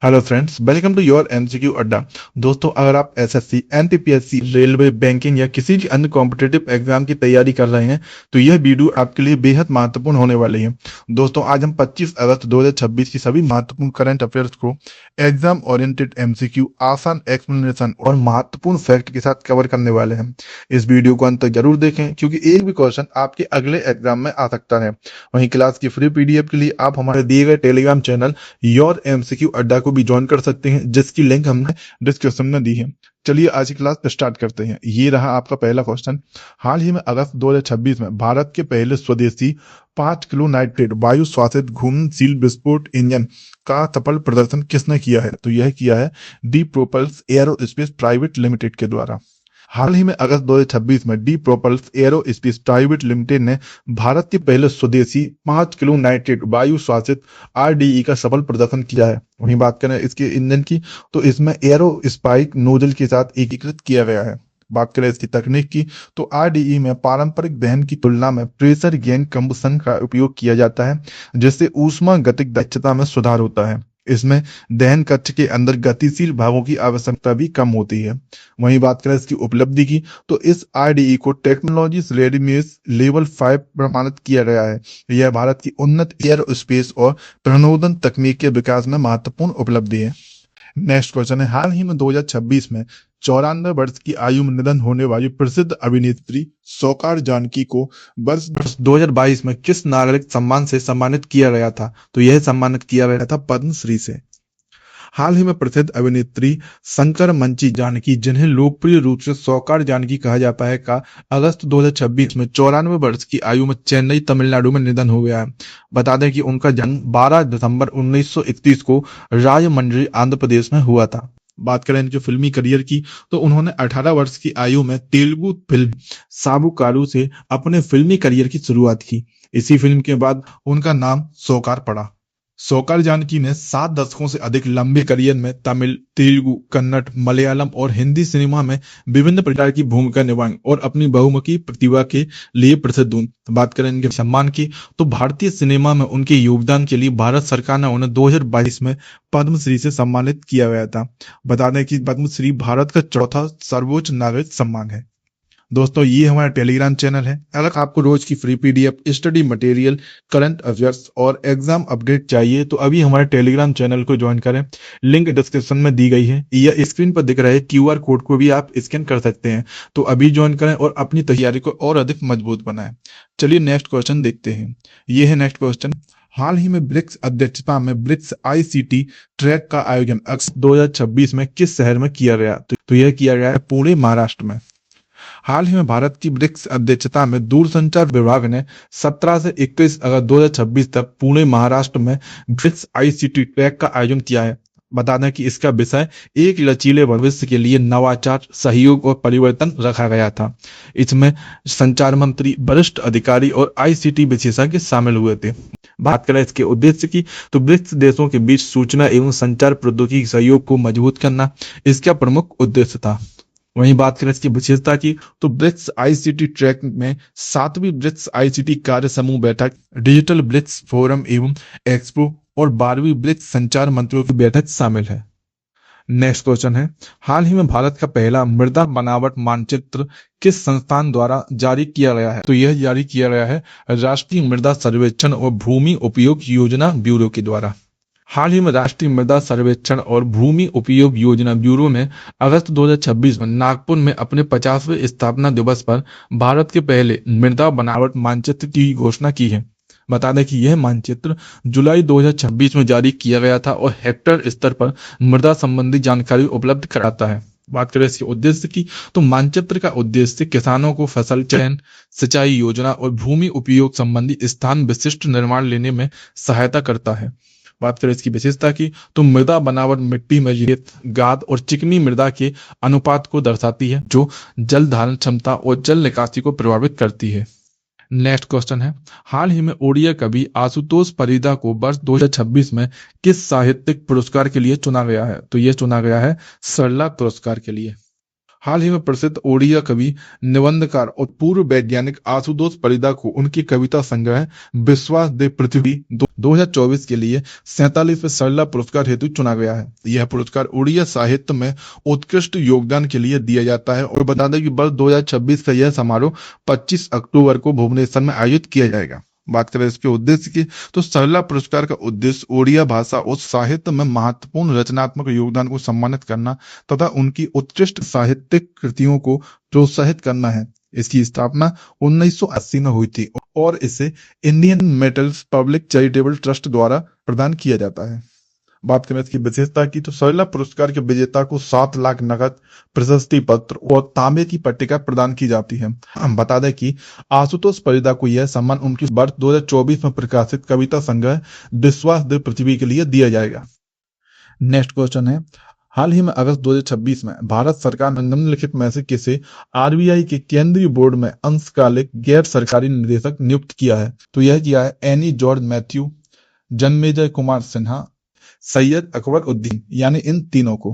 Hello friends, welcome to your MCQ Adda. दोस्तों, अगर आप एसएससी, एनटीपीएससी, रेलवे, बैंकिंग या किसी भी अन्य कॉम्पिटिटिव एग्जाम की तैयारी कर रहे हैं तो यह वीडियो आपके लिए बेहद महत्वपूर्ण होने वाली है। दोस्तों, आज हम 25 अगस्त 2026 की सभी महत्वपूर्ण करंट अफेयर्स को एग्जाम ओरिएंटेड एमसीक्यू, आसान एक्सप्लेनेशन और महत्वपूर्ण फैक्ट के साथ कवर करने वाले हैं। इस वीडियो को अंत तक जरूर देखें क्योंकि एक भी क्वेश्चन आपके अगले एग्जाम में आ सकता है। वहीं क्लास की फ्री पीडीएफ के लिए आप हमारे दिए गए टेलीग्राम चैनल योर एमसीक्यू अड्डा को भी ज्वाइन कर सकते हैं, जिसकी लिंक हमने डिस्क्रिप्शन में दी है। चलिए आज की क्लास स्टार्ट करते हैं। ये रहा आपका पहला क्वेश्चन। हाल ही में अगस्त 2026 में भारत के पहले स्वदेशी 5 किलो नाइट्रेट वायु श्वासित घूर्णनशील विस्फोट इंजन का सफल प्रदर्शन किसने किया है? तो यह किया है डी प्रोपल्स एरोस्पेस प्राइवेट लिमिटेड के द्वारा। हाल ही में अगस्त 2026 में डी प्रोपल्स एरोस्पेस प्राइवेट लिमिटेड ने भारत के पहले स्वदेशी 5 किलो नाइट्रेट वायु श्वासित आरडीई का सफल प्रदर्शन किया है। वहीं बात करें इसके इंजन की तो इसमें एरो स्पाइक नोजल के साथ एकीकृत किया गया है। बात करें इसकी तकनीक की तो आरडीई में पारंपरिक दहन की तुलना में प्रेशर गेन कंबसन का उपयोग किया जाता है, जिससे ऊष्मा गतिक दक्षता में सुधार होता है। इसमें दहन कक्ष के अंदर गतिशील भागों की आवश्यकता भी कम होती है। वहीं बात करें इसकी उपलब्धि की तो इस आरडीई को टेक्नोलॉजी रेडीनेस लेवल 5 प्रमाणित किया गया है। यह भारत की उन्नत एयरोस्पेस और प्रणोदन तकनीक के विकास में महत्वपूर्ण उपलब्धि है। नेक्स्ट क्वेश्चन है, हाल ही में 2026 में 94 वर्ष की आयु में निधन होने वाली प्रसिद्ध अभिनेत्री सौकान जानकी को वर्ष 2022 में किस नागरिक सम्मान से सम्मानित किया गया था? तो यह सम्मानित किया गया था पद्मश्री से। हाल ही में प्रसिद्ध अभिनेत्री शंकर मंची जानकी, जिन्हें लोकप्रिय रूप से सौकान जानकी कहा जाता है, का अगस्त 2026 में 94 वर्ष की आयु में चेन्नई, तमिलनाडु में निधन हो गया है। बता दें कि उनका जन्म 12 दिसंबर 1931 को राजमंड्री, आंध्र प्रदेश में हुआ था। बात करें इनके फिल्मी करियर की तो उन्होंने 18 वर्ष की आयु में तेलुगु फिल्म साबुकारू से अपने फिल्मी करियर की शुरुआत की। इसी फिल्म के बाद उनका नाम सौकार पड़ा। सौकान जानकी ने 7 दशकों से अधिक लंबे करियर में तमिल, तेलुगु, कन्नड़, मलयालम और हिंदी सिनेमा में विभिन्न प्रकार की भूमिका निभाई और अपनी बहुमुखी प्रतिभा के लिए प्रसिद्ध हुई। बात करें इनके सम्मान की तो भारतीय सिनेमा में उनके योगदान के लिए भारत सरकार ने उन्हें 2022 में पद्मश्री से सम्मानित किया गया था। बता दें कि पद्मश्री भारत का चौथा सर्वोच्च नागरिक सम्मान है। दोस्तों, ये हमारा टेलीग्राम चैनल है। अगर आपको रोज की free PDF, study material, current affairs और एग्जाम अपडेट चाहिए तो अभी हमारे टेलीग्राम चैनल को ज्वाइन करें। लिंक डिस्क्रिप्शन में दी गई है या स्क्रीन पर दिख रहे क्यूआर कोड को भी आप स्कैन कर सकते हैं। तो अभी ज्वाइन करें और अपनी तैयारी को और अधिक मजबूत बनाएं। चलिए नेक्स्ट क्वेश्चन देखते हैं। ये है नेक्स्ट क्वेश्चन। हाल ही में ब्रिक्स अध्यक्षता में ब्रिक्स आईसीटी ट्रैक का आयोजन अगस्त 2026 में किस शहर में किया गया? तो यह किया गया है पुणे, महाराष्ट्र में। हाल ही में भारत की ब्रिक्स अध्यक्षता में दूरसंचार विभाग ने 17 से 21 अगस्त 2026 तक पुणे, महाराष्ट्र में ब्रिक्स आईसीटी ट्रैक का आयोजन किया है। बता दें कि इसका विषय एक लचीले भविष्य के लिए नवाचार, सहयोग और परिवर्तन रखा गया था। इसमें संचार मंत्री, वरिष्ठ अधिकारी और आईसीटी विशेषज्ञ शामिल हुए थे। बात करें इसके उद्देश्य की तो ब्रिक्स देशों के बीच सूचना एवं संचार प्रौद्योगिकी सहयोग को मजबूत करना इसका प्रमुख उद्देश्य था। वहीं बात करें इसकी विशेषता की तो ब्रिक्स आईसीटी ट्रैक में 7वीं ब्रिक्स आईसीटी कार्य समूह बैठक, डिजिटल ब्रिक्स फोरम एवं एक्सपो और 12वीं ब्रिक्स संचार मंत्रियों की बैठक शामिल है। नेक्स्ट क्वेश्चन है, हाल ही में भारत का पहला मृदा बनावट मानचित्र किस संस्थान द्वारा जारी किया गया है? तो यह जारी किया गया है राष्ट्रीय मृदा सर्वेक्षण और भूमि उपयोग योजना ब्यूरो के द्वारा। हाल ही में राष्ट्रीय मृदा सर्वेक्षण और भूमि उपयोग योजना ब्यूरो ने अगस्त 2026 में नागपुर में अपने 50वें स्थापना दिवस पर भारत के पहले मृदा बनावट मानचित्र की घोषणा की है। बता दें कि यह मानचित्र जुलाई 2026 में जारी किया गया था और हेक्टेयर स्तर पर मृदा संबंधी जानकारी उपलब्ध कराता है। बात करें इसके उद्देश्य की तो मानचित्र का उद्देश्य किसानों को फसल चयन, सिंचाई योजना और भूमि उपयोग संबंधी स्थान विशिष्ट निर्माण लेने में सहायता करता है। बात करें इसकी विशेषता की तो मृदा बनावट मिट्टी में रेत, गाद और चिकनी मृदा के अनुपात को दर्शाती है, जो जल धारण क्षमता और जल निकासी को प्रभावित करती है। नेक्स्ट क्वेश्चन है, हाल ही में ओडिया कवि आशुतोष परिदा को वर्ष 2026 में किस साहित्यिक पुरस्कार के लिए चुना गया है? तो यह चुना गया है सरला पुरस्कार के लिए। हाल ही में प्रसिद्ध ओडिया कवि, निबंधकार और पूर्व वैज्ञानिक आशुतोष परिदा को उनकी कविता संग्रह विश्वास दे पृथ्वी 2024 के लिए 47वें सरला पुरस्कार हेतु चुना गया है। यह पुरस्कार उड़िया साहित्य में उत्कृष्ट योगदान के लिए दिया जाता है और बता दें कि वर्ष 2026 का यह समारोह 25 अक्टूबर को भुवनेश्वर में आयोजित किया जाएगा। बात करें इसके उद्देश्य की, तो सरला पुरस्कार का उद्देश्य ओडिया भाषा और साहित्य में महत्वपूर्ण रचनात्मक योगदान को सम्मानित करना तथा उनकी उत्कृष्ट साहित्यिक कृतियों को प्रोत्साहित करना है। इसकी स्थापना 1980 में हुई थी और इसे Indian metals public charitable trust द्वारा प्रदान किया जाता है। बात करें इसकी विशेषता की, तो सरला पुरस्कार के विजेता को 7 लाख नकद, प्रशस्ति पत्र और तांबे की पट्टिका प्रदान की जाती है। हम बता दें कि आशुतोष परिदा को यह सम्मान उनकी वर्ष 2024 में प्रकाशित कविता संग्रह विश्वास दे पृथ्वी के लिए दिया जाएगा। नेक्स्ट क्वेश्चन है, हाल ही में अगस्त 2026 में भारत सरकार ने निम्नलिखित में से किसे आरबीआई के केंद्रीय बोर्ड में अंशकालिक गैर सरकारी निदेशक नियुक्त किया है? तो यह किया है एनी जॉर्ज मैथ्यू, जन्मेजय कुमार सिन्हा, सैयद अकबर उद्दीन, यानी इन तीनों को।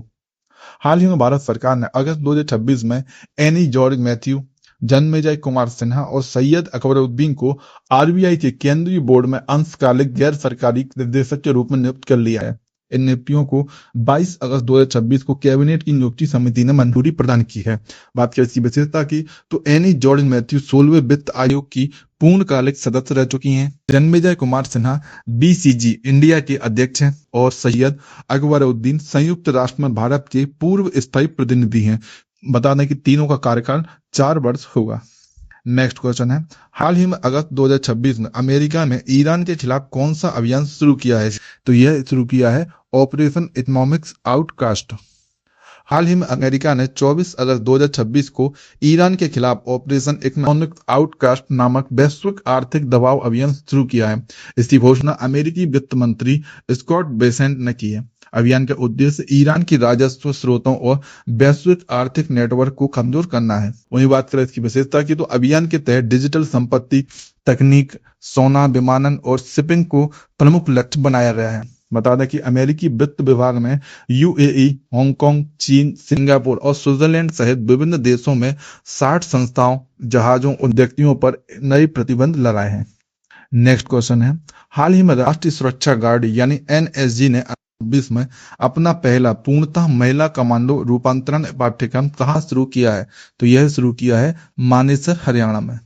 हाल ही में भारत सरकार ने अगस्त 2026 में एनी जॉर्ज मैथ्यू, जन्मेजय कुमार सिन्हा और सैयद अकबरुद्दीन को आरबीआई के केंद्रीय बोर्ड में अंशकालिक गैर सरकारी निदेशक के रूप में नियुक्त कर लिया है। इन नियुक्तियों को 22 अगस्त 2026 को कैबिनेट की नियुक्ति समिति ने मंजूरी प्रदान की है। बात करें इसकी विशेषता की, तो एनी जॉर्ज मैथ्यू 16वें वित्त आयोग की पूर्णकालिक सदस्य रह चुकी हैं। जन्मेजय कुमार सिन्हा बीसीजी इंडिया के अध्यक्ष हैं और सैयद अकबरुद्दीन संयुक्त राष्ट्र में भारत के पूर्व स्थायी प्रतिनिधि हैं। बता दें कि तीनों का कार्यकाल 4 वर्ष होगा। नेक्स्ट क्वेश्चन है, हाल ही में अगस्त 2026 में अमेरिका ने ईरान के खिलाफ कौन सा अभियान शुरू किया है? तो यह शुरू किया है ऑपरेशन इकोनॉमिक आउटकास्ट। हाल ही में अमेरिका ने 24 अगस्त 2026 को ईरान के खिलाफ ऑपरेशन इकोनॉमिक आउटकास्ट नामक वैश्विक आर्थिक दबाव अभियान शुरू किया है। इसकी घोषणा अमेरिकी वित्त मंत्री स्कॉट बेसेंट ने की है। अभियान का उद्देश्य ईरान की राजस्व स्रोतों और वैश्विक आर्थिक नेटवर्क को कमजोर करना है। वहीं बात करें इसकी विशेषता की, तो अभियान के तहत डिजिटल संपत्ति, तकनीक, सोना, विमानन और शिपिंग को प्रमुख लक्ष्य बनाया गया है। बता दें कि अमेरिकी वित्त विभाग में यूएई, हांगकांग, चीन, सिंगापुर और स्विट्जरलैंड सहित विभिन्न देशों में 60 संस्थाओं, जहाजों और व्यक्तियों पर नए प्रतिबंध लगाए हैं। नेक्स्ट क्वेश्चन है, हाल ही में राष्ट्रीय सुरक्षा गार्ड यानी एनएसजी ने 2020 में अपना पहला पूर्णतः महिला कमांडो रूपांतरण पाठ्यक्रम कहाँ शुरू किया है? तो यह शुरू किया है मानेसर, हरियाणा में।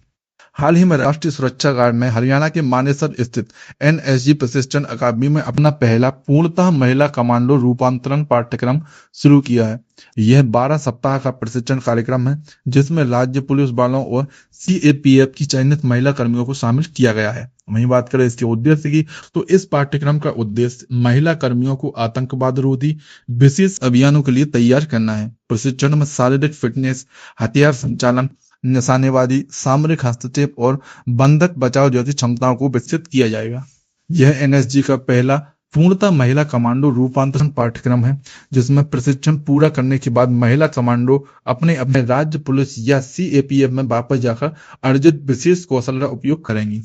हाल ही में राष्ट्रीय सुरक्षा गार्ड ने हरियाणा के मानेसर स्थित एनएसजी प्रशिक्षण अकादमी में अपना पहला पूर्णतः महिला कमांडो रूपांतरण पाठ्यक्रम शुरू किया है। यह 12 सप्ताह का प्रशिक्षण कार्यक्रम है जिसमें राज्य पुलिस बलों और सीएपीएफ की चयनित महिला कर्मियों को शामिल किया गया है। वहीं बात करें इसके उद्देश्य की, तो इस पाठ्यक्रम का उद्देश्य महिला कर्मियों को आतंकवाद रोधी विशेष अभियानों के लिए तैयार करना है। प्रशिक्षण में शारीरिक फिटनेस, हथियार संचालन, निशानेबाजी, सामरिक हस्तक्षेप और बंधक बचाव जैसी क्षमताओं को विकसित किया जाएगा। यह एनएसजी का पहला पूर्णतः महिला कमांडो रूपांतरण पाठ्यक्रम है जिसमें प्रशिक्षण पूरा करने के बाद महिला कमांडो अपने अपने राज्य पुलिस या सीएपीएफ में वापस जाकर अर्जित विशेष कौशल का उपयोग करेंगी।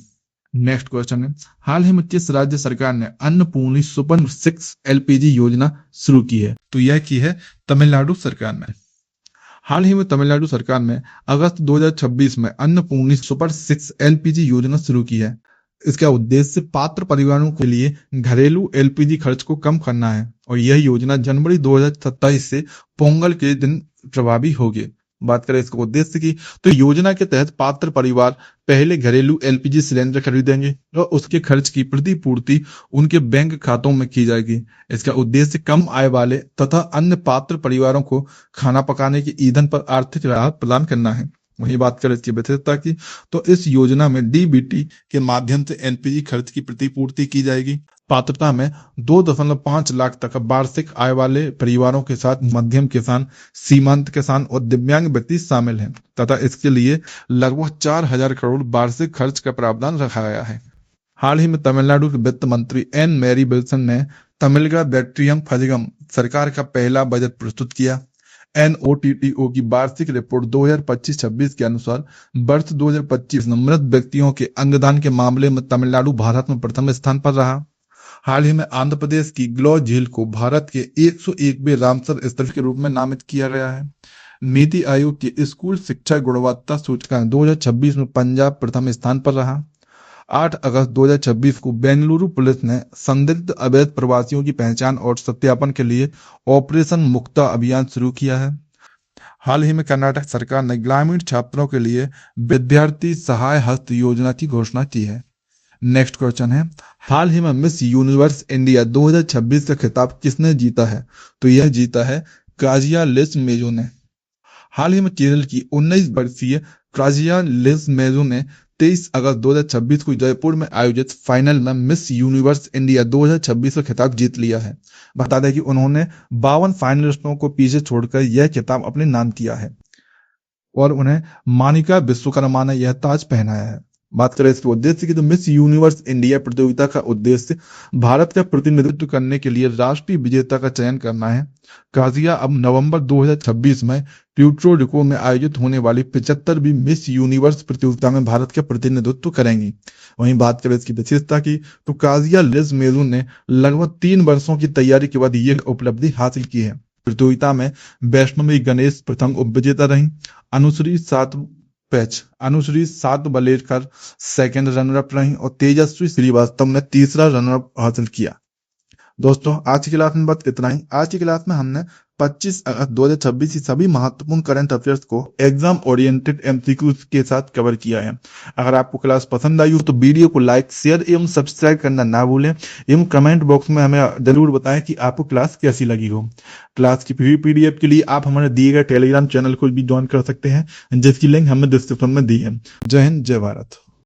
नेक्स्ट क्वेश्चन है, हाल ही में किस राज्य सरकार ने अन्नपूर्णी सुपर 6 एलपीजी योजना शुरू की है? तो यह की है तमिलनाडु सरकार ने। हाल ही में तमिलनाडु सरकार ने अगस्त 2026 में अन्नपूर्णी सुपर 6 एलपीजी योजना शुरू की है। इसका उद्देश्य पात्र परिवारों के लिए घरेलू एलपीजी खर्च को कम करना है और यह योजना जनवरी 2027 से पोंगल के दिन प्रभावी होगी। बात करें इसके उद्देश्य की, तो योजना के तहत पात्र परिवार पहले घरेलू एलपीजी सिलेंडर खरीदेंगे और उसके खर्च की प्रतिपूर्ति उनके बैंक खातों में की जाएगी। इसका उद्देश्य कम आय वाले तथा अन्य पात्र परिवारों को खाना पकाने के ईंधन पर आर्थिक राहत प्रदान करना है। वही बात करें इसकी विशेषता की, तो इस योजना में डीबीटी के माध्यम से एलपीजी खर्च की प्रतिपूर्ति की जाएगी। पात्रता में 2.5 लाख तक वार्षिक आय वाले परिवारों के साथ मध्यम किसान, सीमांत किसान और दिव्यांग व्यक्ति शामिल हैं तथा इसके लिए लगभग 4,000 करोड़ वार्षिक खर्च का प्रावधान रखा गया है। हाल ही में तमिलनाडु के वित्त मंत्री एन मैरी विल्सन ने तमिलगा बैट्रियम फजगम सरकार का पहला बजट प्रस्तुत किया। एनओटीटीओ की वार्षिक रिपोर्ट 2025-26 के अनुसार वर्ष 2025 में मृत व्यक्तियों के अंगदान के मामले में तमिलनाडु भारत में प्रथम स्थान पर रहा। हाल ही में आंध्र प्रदेश की ग्लो झील को भारत के 101वें रामसर स्थल के रूप में नामित किया गया है। नीति आयोग की स्कूल शिक्षा गुणवत्ता सूचकांक 2026 में पंजाब प्रथम स्थान पर रहा। 8 अगस्त 2026 को बेंगलुरु पुलिस ने संदिग्ध अवैध प्रवासियों की पहचान और सत्यापन के लिए ऑपरेशन मुक्ता अभियान शुरू किया है। हाल ही में कर्नाटक सरकार ने ग्रामीण छात्रों के लिए विद्यार्थी सहाय हस्त योजना की घोषणा की है। नेक्स्ट क्वेश्चन है, हाल ही में मिस यूनिवर्स इंडिया 2026 का खिताब किसने जीता है? तो यह जीता है काजिया लिसमेजो ने। हाल ही में केरल की 19 वर्षीय काजिया लिसमेजो ने 23 अगस्त 2026 को जयपुर में आयोजित फाइनल में मिस यूनिवर्स इंडिया 2026 का खिताब जीत लिया है। बता दें कि उन्होंने 52 फाइनलिस्टों को पीछे छोड़कर यह खिताब अपने नाम किया है और उन्हें मानिका विश्वकर्मा ने यह ताज पहनाया है। बात करें इसके उद्देश्य की, तो मिस यूनिवर्स इंडिया प्रतियोगिता का उद्देश्य भारत का प्रतिनिधित्व करने के लिए राष्ट्रीय विजेता का चयन करना है। काजिया अब नवंबर 2026 में प्यूर्टो रिको में आयोजित होने वाली 75वीं मिस यूनिवर्स प्रतियोगिता में भारत का प्रतिनिधित्व करेंगी। वहीं बात करें इसकी विशेषता की, तो काजिया लिसमेजो ने लगभग 3 वर्षों की तैयारी के बाद यह उपलब्धि हासिल की है। प्रतियोगिता में वैष्णवी गणेश प्रथम उपविजेता रही। Anushree Satwalekar second runner up रही और तेजस्वी श्रीवास्तव ने तीसरा रनर अप हासिल किया। दोस्तों, आज की क्लास में बस इतना ही। आज की क्लास में हमने 25 अगस्त 2026 की सभी महत्वपूर्ण करंट अफेयर्स को एग्जाम ओरिएंटेड एमसीक्यूज के साथ कवर किया है। अगर आपको क्लास पसंद आई हो तो वीडियो को लाइक, शेयर एवं सब्सक्राइब करना ना भूलें एवं कमेंट बॉक्स में हमें जरूर बताएं कि आपको क्लास कैसी लगी हो। क्लास की फ्री पीडीएफ के लिए आप हमारे दिए गए टेलीग्राम चैनल को भी ज्वाइन कर सकते हैं, जिसकी लिंक हमने डिस्क्रिप्शन में दी है। जय हिंद, जय भारत।